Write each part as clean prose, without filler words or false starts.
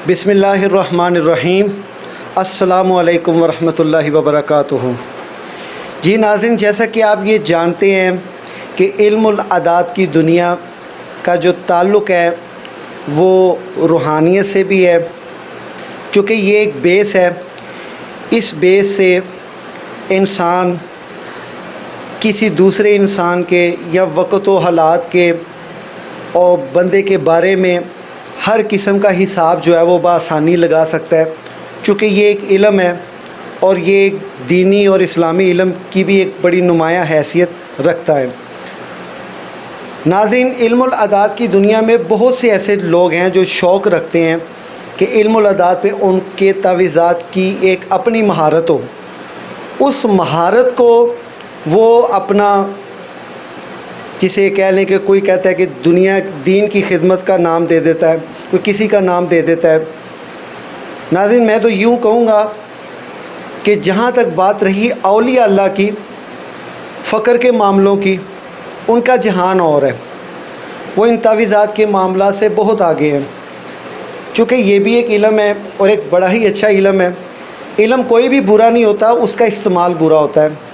بسم اللہ الرحمن الرحیم۔ السلام علیکم ورحمۃ اللہ وبرکاتہ۔ جی ناظرین، جیسا کہ آپ یہ جانتے ہیں کہ علم الاعداد کی دنیا کا جو تعلق ہے وہ روحانیت سے بھی ہے، چونکہ یہ ایک بیس ہے۔ اس بیس سے انسان کسی دوسرے انسان کے یا وقت و حالات کے اور بندے کے بارے میں ہر قسم کا حساب جو ہے وہ بآسانی لگا سکتا ہے، چونکہ یہ ایک علم ہے اور یہ ایک دینی اور اسلامی علم کی بھی ایک بڑی نمایاں حیثیت رکھتا ہے۔ ناظرین، علم الاعداد کی دنیا میں بہت سے ایسے لوگ ہیں جو شوق رکھتے ہیں کہ علم الاعداد پہ ان کے تعویذات کی ایک اپنی مہارت ہو، اس مہارت کو وہ اپنا، جسے کہہ لیں کہ کوئی کہتا ہے کہ دنیا دین کی خدمت کا نام دے دیتا ہے، کوئی کسی کا نام دے دیتا ہے۔ ناظرین، میں تو یوں کہوں گا کہ جہاں تک بات رہی اولیاء اللہ کی، فقر کے معاملوں کی، ان کا جہان اور ہے، وہ ان تعویذات کے معاملات سے بہت آگے ہیں، چونکہ یہ بھی ایک علم ہے اور ایک بڑا ہی اچھا علم ہے۔ علم کوئی بھی برا نہیں ہوتا، اس کا استعمال برا ہوتا ہے،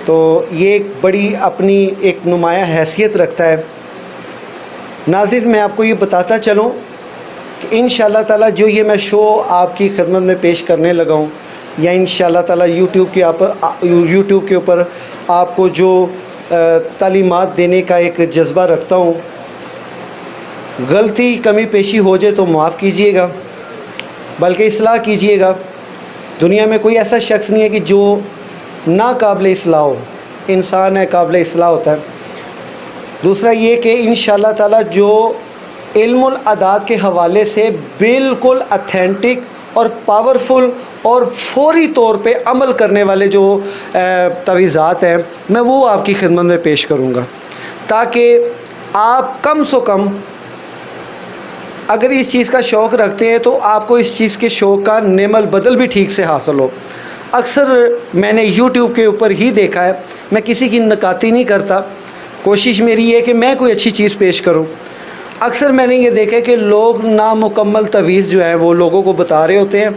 تو یہ ایک بڑی اپنی ایک نمایاں حیثیت رکھتا ہے۔ ناظرین، میں آپ کو یہ بتاتا چلوں کہ انشاءاللہ تعالیٰ جو یہ میں شو آپ کی خدمت میں پیش کرنے لگا ہوں، یا انشاءاللہ تعالیٰ یوٹیوب کے اوپر آپ کو جو تعلیمات دینے کا ایک جذبہ رکھتا ہوں، غلطی کمی پیشی ہو جائے تو معاف کیجئے گا، بلکہ اصلاح کیجئے گا۔ دنیا میں کوئی ایسا شخص نہیں ہے کہ جو ناقابل اصلاح ہو، انسان ہے قابل اصلاح ہوتا ہے۔ دوسرا یہ کہ انشاءاللہ تعالیٰ جو علم الاعداد کے حوالے سے بالکل اتھینٹک اور پاورفل اور فوری طور پہ عمل کرنے والے جو تعویذات ہیں، میں وہ آپ کی خدمت میں پیش کروں گا، تاکہ آپ کم سے کم اگر اس چیز کا شوق رکھتے ہیں تو آپ کو اس چیز کے شوق کا نعم البدل بھی ٹھیک سے حاصل ہو۔ اکثر میں نے یوٹیوب کے اوپر ہی دیکھا ہے، میں کسی کی نکاتی نہیں کرتا، کوشش میری یہ ہے کہ میں کوئی اچھی چیز پیش کروں۔ اکثر میں نے یہ دیکھا کہ لوگ نامکمل تعویذ جو ہیں وہ لوگوں کو بتا رہے ہوتے ہیں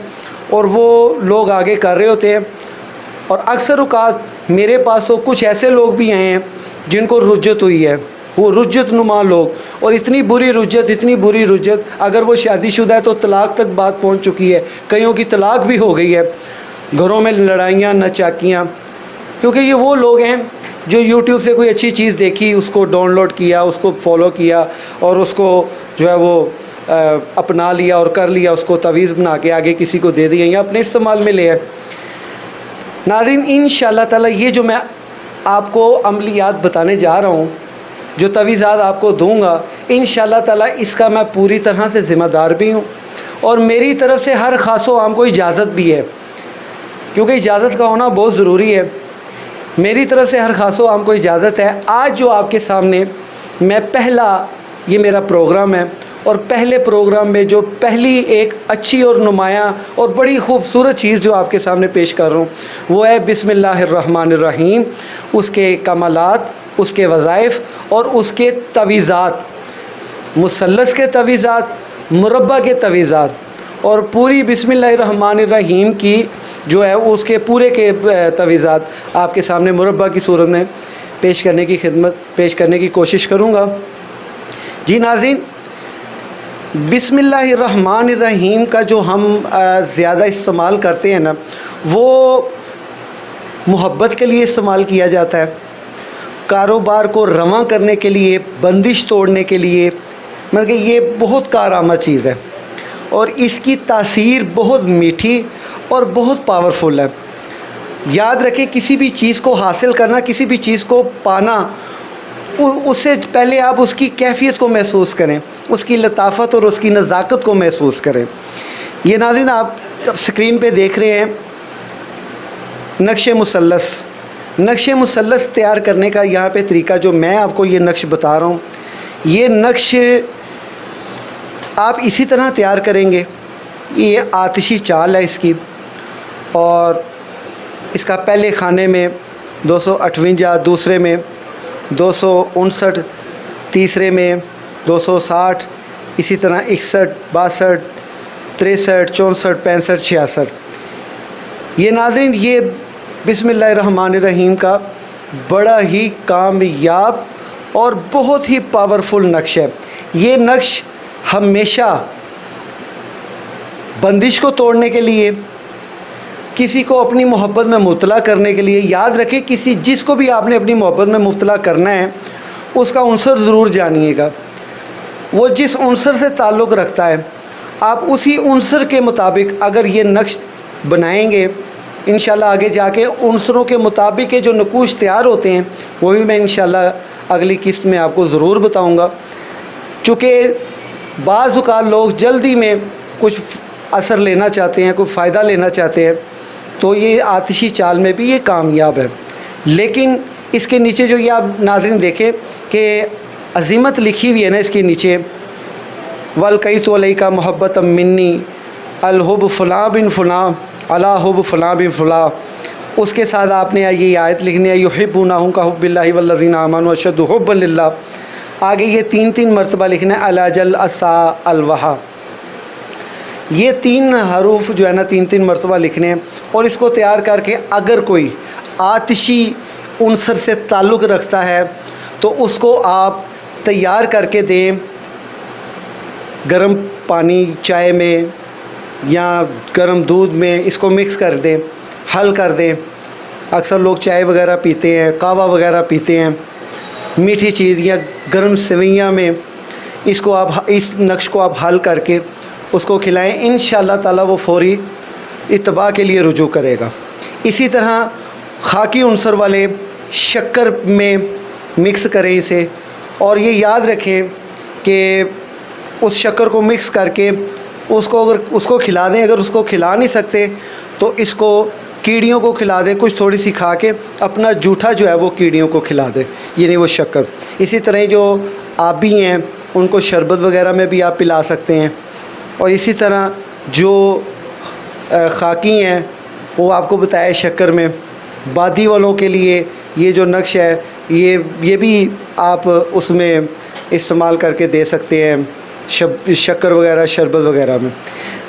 اور وہ لوگ آگے کر رہے ہوتے ہیں، اور اکثر اوقات میرے پاس تو کچھ ایسے لوگ بھی آئے ہیں جن کو رجت ہوئی ہے، وہ رجت نما لوگ، اور اتنی بری رجت، اگر وہ شادی شدہ ہے تو طلاق تک بات پہنچ چکی ہے، کئیوں کی طلاق بھی ہو گئی ہے، گھروں میں لڑائیاں نچاکیاں، کیونکہ یہ وہ لوگ ہیں جو یوٹیوب سے کوئی اچھی چیز دیکھی، اس کو ڈاؤن لوڈ کیا، اس کو فالو کیا اور اس کو جو ہے وہ اپنا لیا اور کر لیا، اس کو تعویذ بنا کے آگے کسی کو دے دیا یا اپنے استعمال میں لے ہے۔ ناظرین، انشاءاللہ تعالیٰ یہ جو میں آپ کو عملیات بتانے جا رہا ہوں، جو تعویذات آپ کو دوں گا، انشاءاللہ تعالیٰ اس کا میں پوری طرح سے ذمہ دار بھی ہوں، اور میری طرف سے ہر خاص و عام کو اجازت بھی ہے، کیونکہ اجازت کا ہونا بہت ضروری ہے۔ میری طرف سے ہر خاص و عام کو اجازت ہے۔ آج جو آپ کے سامنے میں پہلا یہ میرا پروگرام ہے، اور پہلے پروگرام میں جو پہلی ایک اچھی اور نمایاں اور بڑی خوبصورت چیز جو آپ کے سامنے پیش کر رہا ہوں، وہ ہے بسم اللہ الرحمن الرحیم، اس کے کمالات، اس کے وظائف اور اس کے تعویذات، مثلث کے تعویذات، مربع کے تعویذات، اور پوری بسم اللہ الرحمن الرحیم کی جو ہے اس کے پورے کے تعویذات آپ کے سامنے مربع کی صورت میں پیش کرنے کی کوشش کروں گا۔ جی ناظرین، بسم اللہ الرحمن الرحیم کا جو ہم زیادہ استعمال کرتے ہیں نا، وہ محبت کے لیے استعمال کیا جاتا ہے، کاروبار کو رواں کرنے کے لیے، بندش توڑنے کے لیے، مطلب کہ یہ بہت کارآمد چیز ہے، اور اس کی تاثیر بہت میٹھی اور بہت پاورفل ہے۔ یاد رکھیں، کسی بھی چیز کو حاصل کرنا، کسی بھی چیز کو پانا، اس سے پہلے آپ اس کی کیفیت کو محسوس کریں، اس کی لطافت اور اس کی نزاکت کو محسوس کریں۔ یہ ناظرین آپ اسکرین پہ دیکھ رہے ہیں نقش مثلث تیار کرنے کا یہاں پہ طریقہ جو میں آپ کو یہ نقش بتا رہا ہوں، یہ نقش آپ اسی طرح تیار کریں گے۔ یہ آتشی چال ہے اس کی، اور اس کا پہلے خانے میں 258، دوسرے میں 259، تیسرے میں 260، اسی طرح 61، 62، 63, 64, 65, 66. یہ ناظرین یہ بسم اللہ الرحمن الرحیم کا بڑا ہی کامیاب اور بہت ہی پاورفل نقش ہے. یہ نقش ہمیشہ بندش کو توڑنے کے لیے، کسی کو اپنی محبت میں مبتلا کرنے کے لیے، یاد رکھیں جس کو بھی آپ نے اپنی محبت میں مبتلا کرنا ہے اس کا عنصر ضرور جانیے گا. وہ جس عنصر سے تعلق رکھتا ہے آپ اسی عنصر کے مطابق اگر یہ نقش بنائیں گے، انشاءاللہ آگے جا کے عنصروں کے مطابق کے جو نقوش تیار ہوتے ہیں وہ بھی میں انشاءاللہ اگلی قسط میں آپ کو ضرور بتاؤں گا. چونکہ بعض اوقات لوگ جلدی میں کچھ اثر لینا چاہتے ہیں، کوئی فائدہ لینا چاہتے ہیں، تو یہ آتشی چال میں بھی یہ کامیاب ہے. لیکن اس کے نیچے جو یہ آپ ناظرین دیکھیں کہ عظیمت لکھی ہوئی ہے نا اس کے نیچے، وَالْقَيْتُ عَلَيْكَ مُحَبَّةً مِّنِّي الحب فلاں بن فلاں علی حب فلاں بن فلاں. اس کے ساتھ آپ نے یہ آیت لکھنی ہے یحبونہم کحب اللہ والذین آمنوا اشد حبا للہ. آگے یہ 3 مرتبہ لکھنا ہے الاجل اسا الوہا. یہ 3 حروف جو ہے نا 3 مرتبہ لکھنے ہیں، اور اس کو تیار کر کے اگر کوئی آتشی عنصر سے تعلق رکھتا ہے تو اس کو آپ تیار کر کے دیں، گرم پانی چائے میں یا گرم دودھ میں اس کو مکس کر دیں، حل کر دیں. اکثر لوگ چائے وغیرہ پیتے ہیں، قہوہ وغیرہ پیتے ہیں، میٹھی چیز یا گرم سویاں میں اس نقش کو آپ حل کر کے اس کو کھلائیں، انشاءاللہ تعالی وہ فوری اتباع کے لیے رجوع کرے گا. اسی طرح خاکی عنصر والے شکر میں مکس کریں اسے، اور یہ یاد رکھیں کہ اس شکر کو مکس کر کے اس کو کھلا دیں. اگر اس کو کھلا نہیں سکتے تو اس کو کیڑیوں کو کھلا دیں، کچھ تھوڑی سی کھا کے اپنا جوٹھا جو ہے وہ کیڑیوں کو کھلا دیں، یعنی وہ شکر. اسی طرح جو آبی ہیں ان کو شربت وغیرہ میں بھی آپ پلا سکتے ہیں. اور اسی طرح جو خاکی ہیں وہ آپ کو بتایا شکر میں. بادی والوں کے لیے یہ جو نقش ہے یہ بھی آپ اس میں استعمال کر کے دے سکتے ہیں، شکر وغیرہ شربت وغیرہ میں.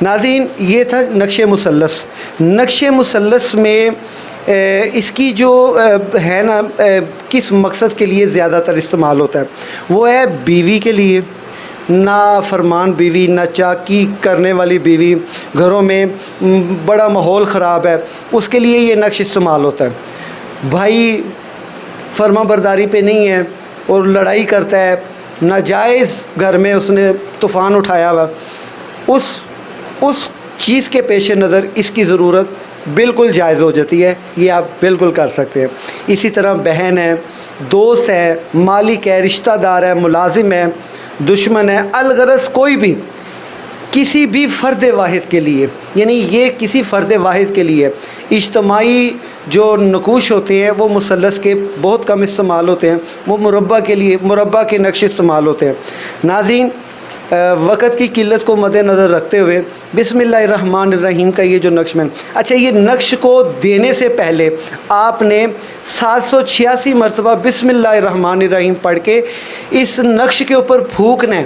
ناظرین یہ تھا نقش مثلث. نقش مثلث میں اس کی جو ہے نا کس مقصد کے لیے زیادہ تر استعمال ہوتا ہے، وہ ہے بیوی کے لیے. نا فرمان بیوی، نا چاکی کرنے والی بیوی، گھروں میں بڑا ماحول خراب ہے، اس کے لیے یہ نقش استعمال ہوتا ہے. بھائی فرما برداری پہ نہیں ہے اور لڑائی کرتا ہے، ناجائز گھر میں اس نے طوفان اٹھایا ہوا، اس چیز کے پیش نظر اس کی ضرورت بالکل جائز ہو جاتی ہے. یہ آپ بالکل کر سکتے ہیں. اسی طرح بہن ہے، دوست ہے، مالک ہے، رشتہ دار ہے، ملازم ہے، دشمن ہے، الغرض کوئی بھی کسی بھی فرد واحد کے لیے، یعنی یہ کسی فرد واحد کے لیے اجتماعی جو نقوش ہوتے ہیں وہ مثلث کے بہت کم استعمال ہوتے ہیں، وہ مربع کے نقش استعمال ہوتے ہیں. ناظرین وقت کی قلت کو مد نظر رکھتے ہوئے بسم اللہ الرحمن الرحیم کا یہ جو نقش میں اچھا یہ نقش کو دینے سے پہلے آپ نے 786 مرتبہ بسم اللہ الرحمن الرحیم پڑھ کے اس نقش کے اوپر پھونکنا ہے.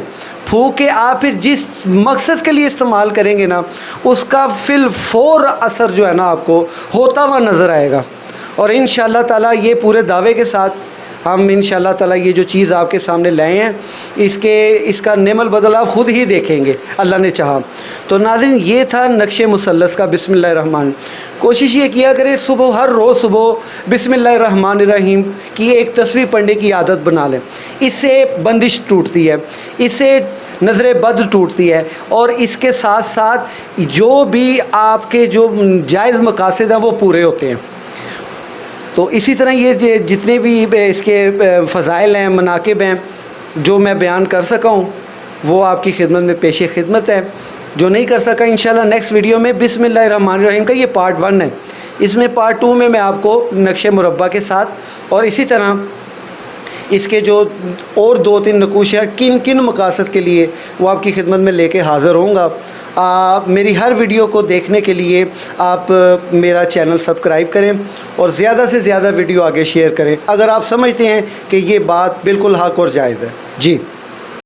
پھونک کے آپ پھر جس مقصد کے لیے استعمال کریں گے نا اس کا فی الفور اثر جو ہے نا آپ کو ہوتا ہوا نظر آئے گا. اور انشاءاللہ تعالیٰ یہ پورے دعوے کے ساتھ ہم انشاءاللہ تعالیٰ یہ جو چیز آپ کے سامنے لائے ہیں اس کا نعم البدل آپ خود ہی دیکھیں گے اللہ نے چاہا. تو ناظرین یہ تھا نقش مثلث کا بسم اللہ الرحمن. کوشش یہ کیا کریں ہر روز صبح بسم اللہ الرحمن الرحیم کی ایک تصویر پڑھنے کی عادت بنا لیں. اس سے بندش ٹوٹتی ہے، اس سے نظر بد ٹوٹتی ہے، اور اس کے ساتھ ساتھ جو بھی آپ کے جو جائز مقاصد ہیں وہ پورے ہوتے ہیں. تو اسی طرح یہ جتنے بھی اس کے فضائل ہیں، مناقب ہیں جو میں بیان کر سکا ہوں وہ آپ کی خدمت میں پیش خدمت ہے. جو نہیں کر سکا انشاءاللہ نیکسٹ ویڈیو میں بسم اللہ الرحمن الرحیم کا یہ پارٹ 1 ہے، اس میں پارٹ 2 میں آپ کو نقش مربع کے ساتھ اور اسی طرح اس کے جو اور 2-3 نقوش ہیں کن کن مقاصد کے لیے وہ آپ کی خدمت میں لے کے حاضر ہوں گا. میری ہر ویڈیو کو دیکھنے کے لیے آپ میرا چینل سبسکرائب کریں اور زیادہ سے زیادہ ویڈیو آگے شیئر کریں اگر آپ سمجھتے ہیں کہ یہ بات بالکل حق اور جائز ہے. جی